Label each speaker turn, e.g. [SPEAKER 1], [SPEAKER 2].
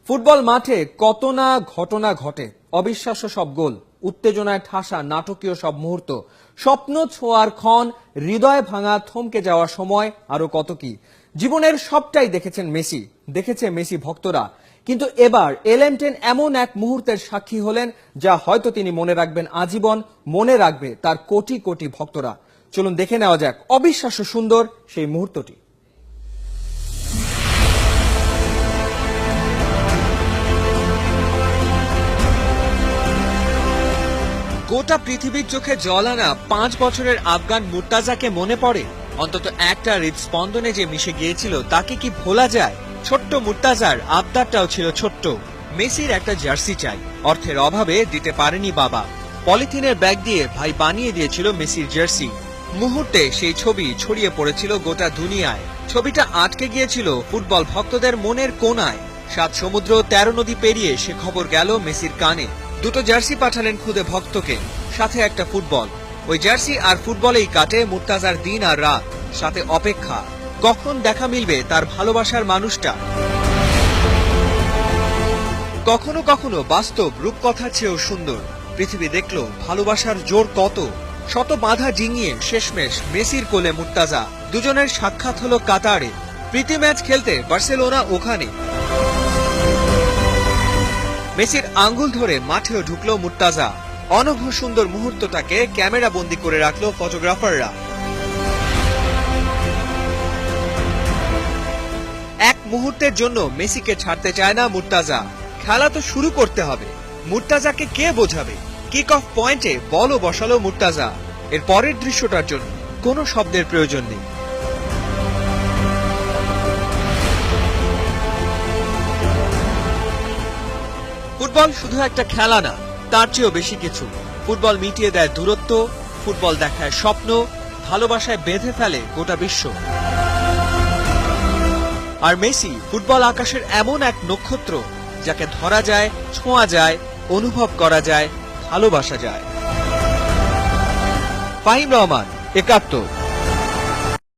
[SPEAKER 1] Football মাঠে কত না ঘটনা ঘটে, অবিশ্বাস্য সব গোল, উত্তেজনায় ঠাসা নাটকীয় সব মুহূর্ত, স্বপ্ন ছোঁয়ার ক্ষণ, হৃদয় ভাঙা থমকে যাওয়ার সময়, আরো কত কি। জীবনের সবটাই দেখেছেন মেসি, দেখেছে মেসি ভক্তরা। কিন্তু এবার এলেনটেন এমন এক মুহূর্তের সাক্ষী হলেন যা হয়তো তিনি মনে রাখবেন আজীবন, মনে রাখবে তার কোটি কোটি ভক্তরা। চলুন দেখে নেওয়া যাক অবিশ্বাস্য সুন্দর সেই মুহূর্তটি। গোটা পৃথিবীর চোখে জল আনা 5 বছরের আফগান মুর্তাজাকে মনে পড়ে? অন্তত একটা হৃদস্পন্দনে যে মিশে গিয়েছিল তাকে কি ভোলা যায়? ছোট্ট মুর্তাজার আবদারটাও ছিল ছোট্ট, মেসির একটা জার্সি চাই। অর্থের অভাবে দিতে পারেনি বাবা, পলিথিনের ব্যাগ দিয়ে ভাই বানিয়ে দিয়েছিল মেসির জার্সি। মুহূর্তে সেই ছবি ছড়িয়ে পড়েছিল গোটা দুনিয়ায়। ছবিটা আটকে গিয়েছিল ফুটবল ভক্তদের মনের কোণায়। 7 সমুদ্র 13 নদী পেরিয়ে সে খবর গেল মেসির কানে। দুটো জার্সি পাঠালেন খুদে ভক্তকে, সাথে একটা ফুটবল। ওই জার্সি আর ফুটবলেই কাটে মুর্তাজার দিন আর রাত, সাথে অপেক্ষা কখন দেখা মিলবে তার ভালোবাসার মানুষটা। কখনো কখনো বাস্তব রূপকথার চেয়েও সুন্দর। পৃথিবী দেখলো ভালোবাসার জোর কত। শত বাধা ডিঙিয়ে শেষমেশ মেসির কোলে মুর্তাজা। দুজনের সাক্ষাৎ হলো কাতারে। প্রীতি ম্যাচ খেলতে বার্সেলোনা ওখানে। মেসির আঙ্গুল ধরে মাঠেও ঢুকলো মুর্তাজা। অনবহ সুন্দর মুহূর্তটাকে ক্যামেরা বন্দী করে রাখলো ফটোগ্রাফাররা। এক মুহূর্তের জন্য মেসিকে ছাড়তে চায় না মুর্তাজা। খেলা তো শুরু করতে হবে, মুর্তাজাকে কে বোঝাবে? কিক অফ পয়েন্টে বলও বসালো মুর্তাজা। এর পরের দৃশ্যটার জন্য কোনো শব্দের প্রয়োজন নেই। ফুটবল শুধু একটা খেলা না, তার চেয়েও বেশি কিছু। ফুটবল মিটিয়ে দেয় দূরত্ব, ফুটবল দেখায় স্বপ্ন, ভালোবাসায় বেঁধে ফেলে গোটা বিশ্ব। আর মেসি ফুটবল আকাশের এমন এক নক্ষত্র যাকে ধরা যায়, ছোঁয়া যায়, অনুভব করা যায়, ভালোবাসা যায়। ফাহিম রহমান, ৭১।